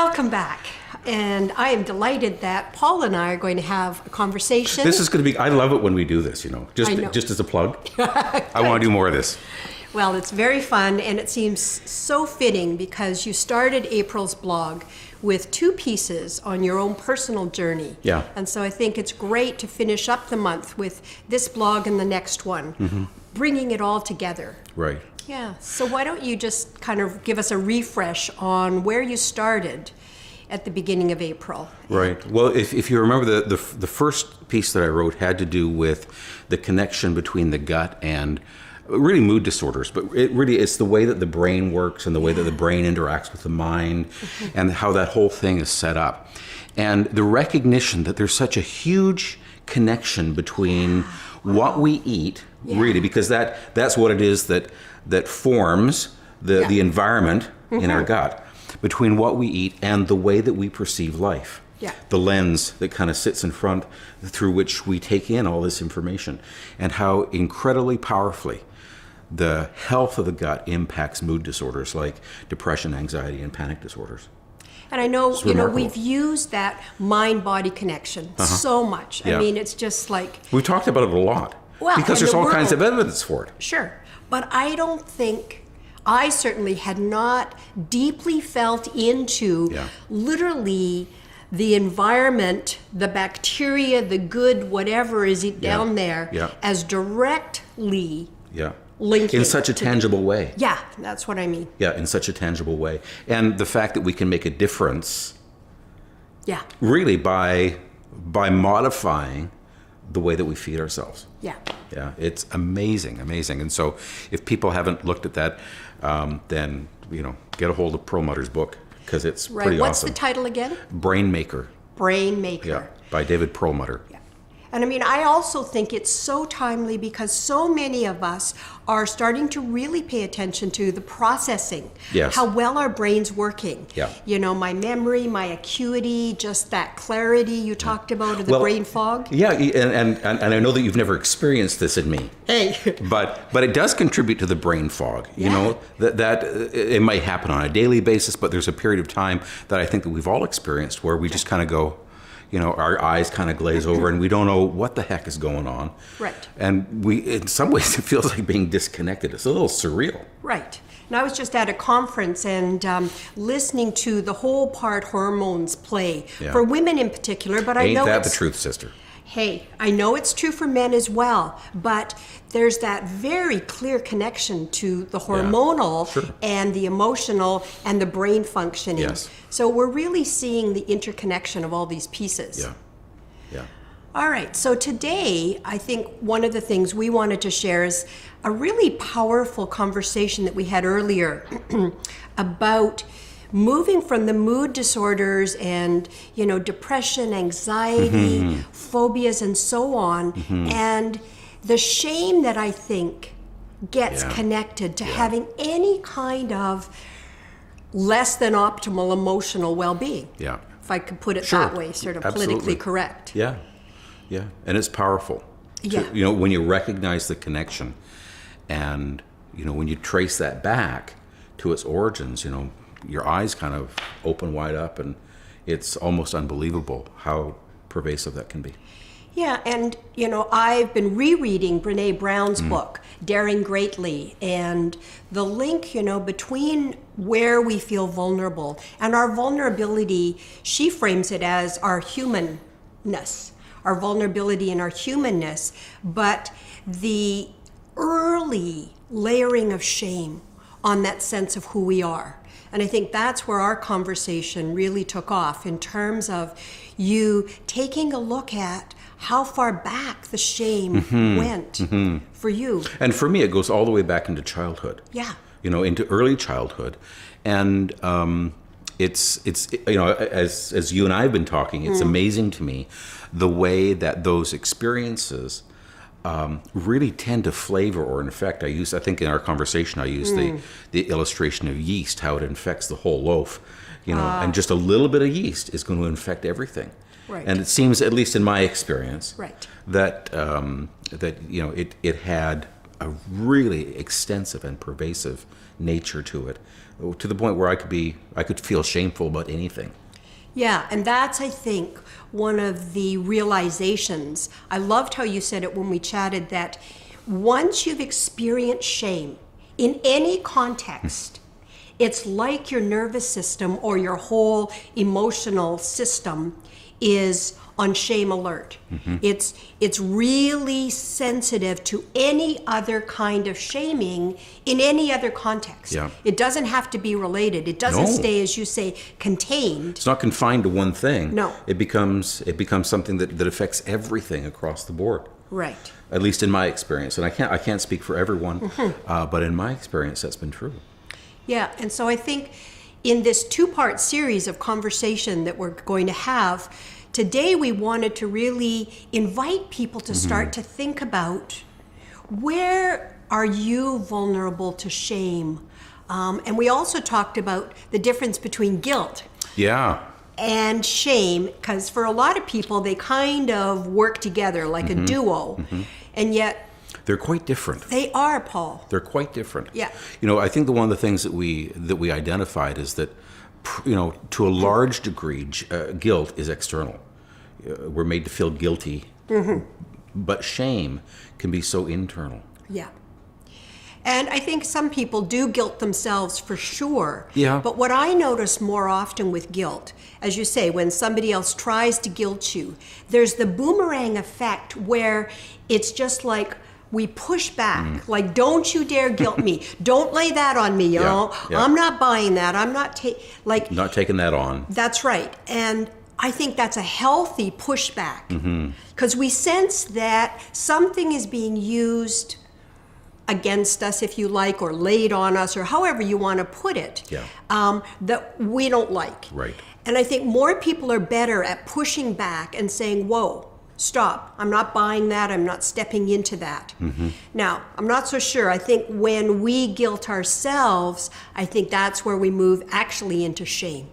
Welcome back. And I am delighted that Paul and I are going to have a conversation. This is going to be, I love it when we do this, I know. just as a plug. I want to do more of this. Well, it's very fun, and it seems so fitting because you started April's blog with 2 pieces on your own personal journey. Yeah. And so I think it's great to finish up the month with this blog and the next one, bringing it all together. Right. Yeah. So why don't you just kind of give us a refresh on where you started at the beginning of April? Right. Well, if you remember, the first piece that I wrote had to do with the connection between the gut and really mood disorders, but it's the way that the brain works and the way that the brain interacts with the mind and how that whole thing is set up. And the recognition that there's such a huge connection between what we eat, really, because that's what it is that forms the environment in our gut, between what we eat and the way that we perceive life. Yeah. The lens that kind of sits in front through which we take in all this information, and how incredibly powerfully the health of the gut impacts mood disorders like depression, anxiety, and panic disorders. And I know, It's remarkable. we've used that mind-body connection so much. Yeah. I mean, it's just like, We've talked about it a lot, Well, because and there's the all kinds of world. evidence for it. sure. But I certainly had not deeply felt into literally the environment, the bacteria, the good, whatever is down there, as directly Yeah. linking In such a to tangible way. Yeah, that's what I mean. Yeah, in such a tangible way. And the fact that we can make a difference Yeah, really by modifying the way that we feed ourselves. yeah. Yeah, it's amazing, amazing. And so if people haven't looked at that, then, get a hold of Perlmutter's book, because it's Right. pretty What's awesome. the title again? Brain Maker, Brain Maker. yeah, by David Perlmutter. Yeah. And I mean, I also think it's so timely because so many of us are starting to really pay attention to the processing. Yes. How well our brain's working. Yeah. My memory, my acuity, just that clarity you talked about of the Well, brain fog. Yeah, and I know that you've never experienced this in me. Hey. But it does contribute to the brain fog. Yeah. That it might happen on a daily basis, but there's a period of time that I think that we've all experienced where we just kind of go, our eyes kind of glaze over and we don't know what the heck is going on. Right. And in some ways, it feels like being disconnected. It's a little surreal. Right. And I was just at a conference and listening to the whole part hormones play for women in particular, but I know Ain't that it's the truth, sister? Hey, I know it's true for men as well, but there's that very clear connection to the hormonal and the emotional and the brain functioning. Yes. So we're really seeing the interconnection of all these pieces. Yeah. Yeah. All right, so today I think one of the things we wanted to share is a really powerful conversation that we had earlier about moving from the mood disorders and, depression, anxiety, phobias, and so on, and the shame that I think gets connected to having any kind of less than optimal emotional well-being. Yeah. If I could put it Sure. that way, sort of Absolutely. politically correct. Yeah. Yeah. And it's powerful. Yeah. When you recognize the connection and, when you trace that back to its origins, your eyes kind of open wide up, and it's almost unbelievable how pervasive that can be. Yeah, and I've been rereading Brené Brown's book, Daring Greatly, and the link, between where we feel vulnerable and our vulnerability, she frames it as our humanness, our vulnerability and our humanness, but the early layering of shame on that sense of who we are. And I think that's where our conversation really took off in terms of you taking a look at how far back the shame went for you. And for me, it goes all the way back into childhood. Yeah. Into early childhood. And it's as you and I have been talking, it's amazing to me the way that those experiences really tend to flavor or infect. I think in our conversation I used the illustration of yeast, how it infects the whole loaf, and just a little bit of yeast is going to infect everything. Right. And it seems, at least in my experience, Right. that it had a really extensive and pervasive nature to it, to the point where I could feel shameful about anything. Yeah, and that's, I think, one of the realizations. I loved how you said it when we chatted, that once you've experienced shame in any context, it's like your nervous system or your whole emotional system is on shame alert. It's really sensitive to any other kind of shaming in any other context. Yeah. It doesn't have to be related. It doesn't No. stay, as you say, contained. It's not confined to one thing. No. It becomes something that affects everything across the board. Right. At least in my experience, and I can't speak for everyone, but in my experience, that's been true. Yeah, and so I think in this two-part series of conversation that we're going to have, today we wanted to really invite people to start to think about, where are you vulnerable to shame? And we also talked about the difference between guilt Yeah. and shame, because for a lot of people, they kind of work together like a duo, and yet They're quite different. they are, Paul. They're quite different. Yeah. You know, I think one of the things that we identified is that, you know, to a large degree, guilt is external. We're made to feel guilty, but shame can be so internal. Yeah. And I think some people do guilt themselves for sure. Yeah. But what I notice more often with guilt, as you say, when somebody else tries to guilt you, there's the boomerang effect where it's just like we push back. Like, don't you dare guilt me. Don't lay that on me, you know. yeah. I'm not buying that. I'm not like Not taking that on. that's right. And I think that's a healthy pushback, because we sense that something is being used against us, if you like, or laid on us, or however you want to put it, Yeah. that we don't like. Right. And I think more people are better at pushing back and saying, whoa, stop. I'm not buying that. I'm not stepping into that. Now, I'm not so sure. I think when we guilt ourselves, I think that's where we move actually into shame.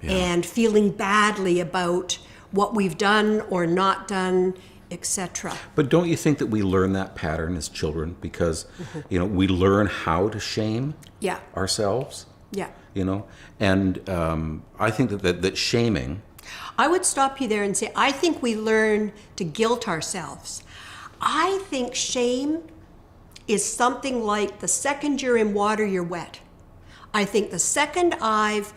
And feeling badly about what we've done or not done, etc. But don't you think that we learn that pattern as children? Because, you know, we learn how to shame Yeah. ourselves, Yeah. you know? And I think that shaming, I would stop you there and say, I think we learn to guilt ourselves. I think shame is something like the second you're in water, you're wet. I think the second I've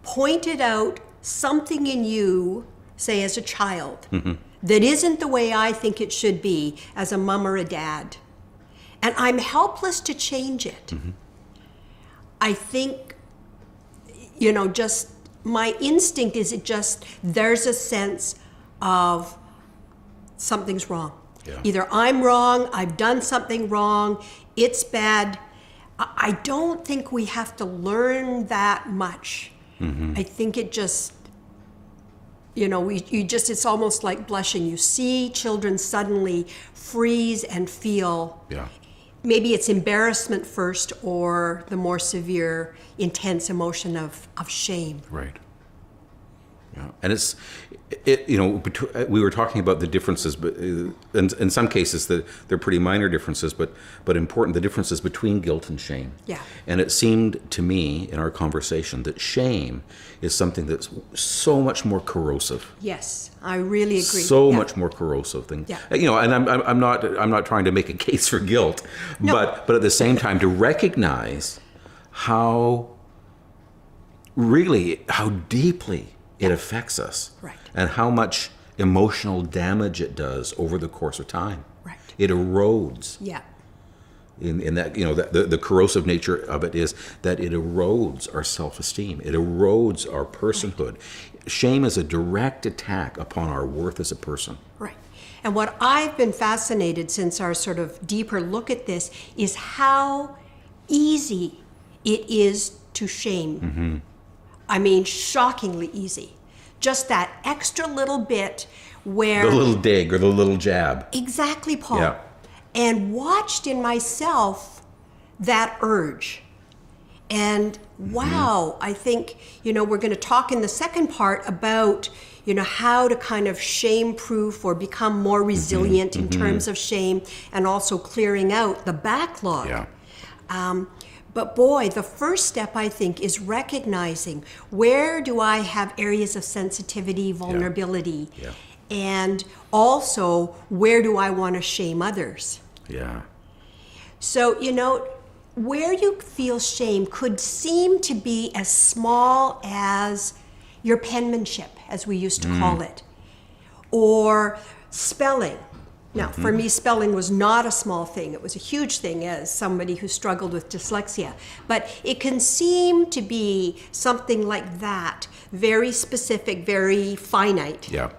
pointed out something in you, say as a child, that isn't the way I think it should be as a mom or a dad, and I'm helpless to change it, I think, you know, just my instinct is there's a sense of something's wrong. Yeah. Either I'm wrong, I've done something wrong, it's bad. I don't think we have to learn that much. I think it just, you know, it's almost like blushing. You see children suddenly freeze and feel, yeah. maybe it's embarrassment first or the more severe, intense emotion of shame. Right. Yeah, and you know, we were talking about the differences, but in some cases they're pretty minor differences, but important, the differences between guilt and shame. Yeah. And it seemed to me in our conversation that shame is something that's so much more corrosive. Yes, I really agree. So Yeah. much more corrosive than Yeah. you know. And I'm not trying to make a case for guilt, No. but at the same time to recognize how deeply it affects us, Right. and how much emotional damage it does over the course of time. Right. It erodes. Yeah. In that, you know, the corrosive nature of it is that it erodes our self-esteem. It erodes our personhood. Shame is a direct attack upon our worth as a person. Right. And what I've been fascinated since our sort of deeper look at this is how easy it is to shame. I mean, shockingly easy. Just that extra little bit where... The little dig or the little jab. Exactly, Paul. Yeah. And watched in myself that urge. And wow, I think, we're going to talk in the second part about, how to kind of shame proof or become more resilient in terms of shame, and also clearing out the backlog. Yeah. But boy, the first step, I think, is recognizing, where do I have areas of sensitivity, vulnerability? Yeah. And also, where do I want to shame others? Yeah. So, where you feel shame could seem to be as small as your penmanship, as we used to call it, or spelling. Now, for me, spelling was not a small thing. It was a huge thing as somebody who struggled with dyslexia. But it can seem to be something like that, very specific, very finite. Yeah.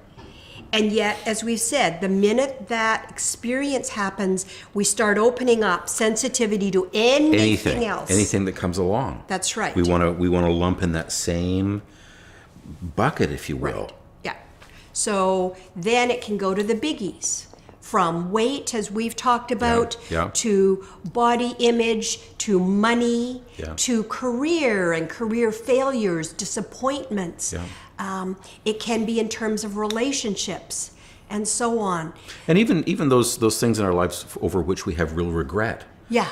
And yet, as we've said, the minute that experience happens, we start opening up sensitivity to anything else. Anything that comes along. That's right. We want to lump in that same bucket, if you will. Right. Yeah. So then it can go to the biggies, from weight, as we've talked about, to body image, to money, to career and career failures, disappointments. Yeah. It can be in terms of relationships and so on. And even those things in our lives over which we have real regret. Yeah.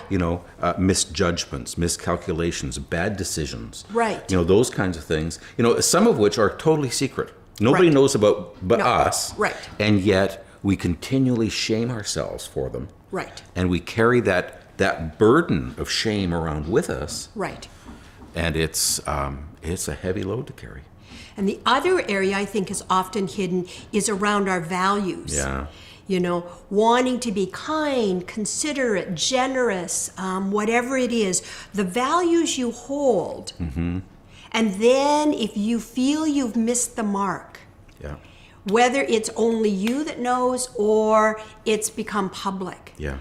Misjudgments, miscalculations, bad decisions. Right. Those kinds of things. Some of which are totally secret. Nobody knows about but us. Right. And yet we continually shame ourselves for them. Right. And we carry that burden of shame around with us. Right. And it's a heavy load to carry. And the other area I think is often hidden is around our values. Yeah. Wanting to be kind, considerate, generous, whatever it is, the values you hold. Mm-hmm. And then if you feel you've missed the mark, whether it's only you that knows or it's become public. Yeah.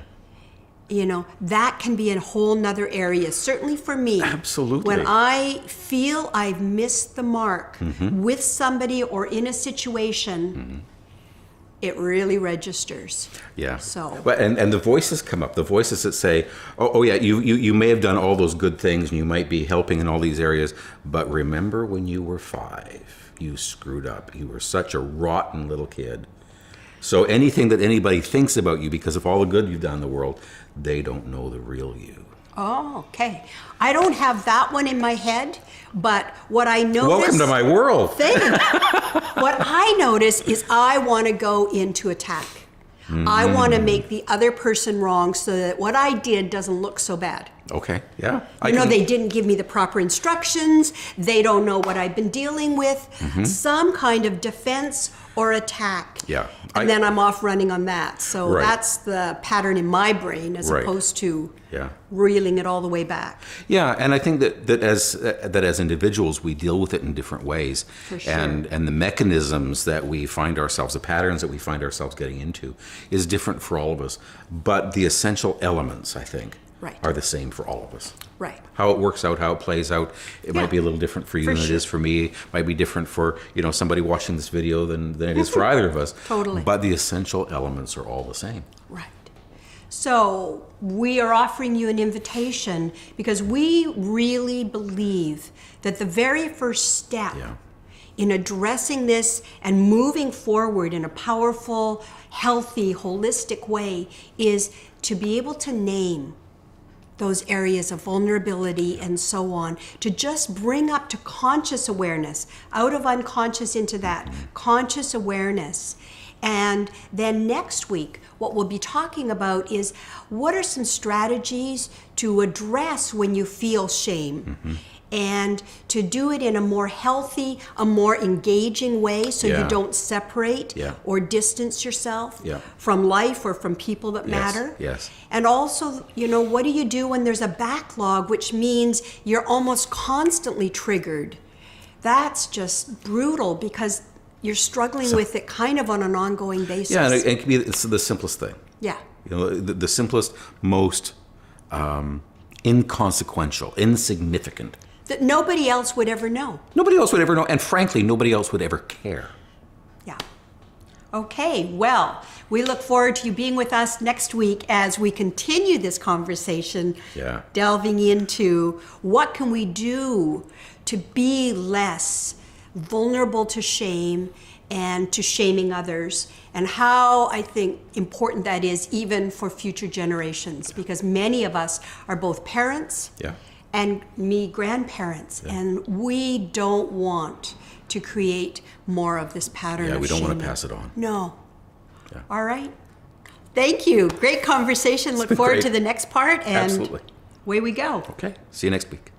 That can be a whole nother area. Certainly for me. Absolutely. When I feel I've missed the mark with somebody or in a situation, it really registers. Yeah. So. But and the voices come up. The voices that say, "Oh yeah, you may have done all those good things, and you might be helping in all these areas, but remember when you were 5, you screwed up. You were such a rotten little kid." So anything that anybody thinks about you because of all the good you've done in the world, they don't know the real you. Oh, okay. I don't have that one in my head, but what I notice... Welcome to my world. What I notice is I want to go into attack. I want to make the other person wrong so that what I did doesn't look so bad. Okay, yeah. They didn't give me the proper instructions. They don't know what I've been dealing with. Some kind of defense or attack. Yeah. And then I'm off running on that. So that's the pattern in my brain as opposed to reeling it all the way back. Yeah, and I think that as individuals we deal with it in different ways. For sure. And the mechanisms that we find ourselves, the patterns that we find ourselves getting into is different for all of us. But the essential elements, I think, are the same for all of us. Right. How it works out, how it plays out, it might be a little different for you than it is for me. It might be different for somebody watching this video than it is for either of us. Totally. But the essential elements are all the same. Right. So we are offering you an invitation because we really believe that the very first step in addressing this and moving forward in a powerful, healthy, holistic way is to be able to name those areas of vulnerability and so on, to just bring up to conscious awareness, out of unconscious into that, conscious awareness. And then next week, what we'll be talking about is what are some strategies to address when you feel shame, and to do it in a more healthy, a more engaging way so you don't separate or distance yourself from life or from people that matter. Yes. And also, what do you do when there's a backlog, which means you're almost constantly triggered? That's just brutal because you're struggling with it kind of on an ongoing basis. Yeah, and it can be it's the simplest thing. Yeah. The simplest, most inconsequential, insignificant. That nobody else would ever know. Nobody else would ever know, and frankly, nobody else would ever care. Yeah. Okay, well, we look forward to you being with us next week as we continue this conversation, Yeah. delving into what can we do to be less vulnerable to shame and to shaming others, and how I think important that is even for future generations, because many of us are both parents Yeah. and grandparents, and we don't want to create more of this pattern Yeah, of we don't want to shaming. pass it on. No. Yeah. All right. Thank you. Great conversation. Look been forward great. to the next part, and Absolutely. away we go. Okay. See you next week.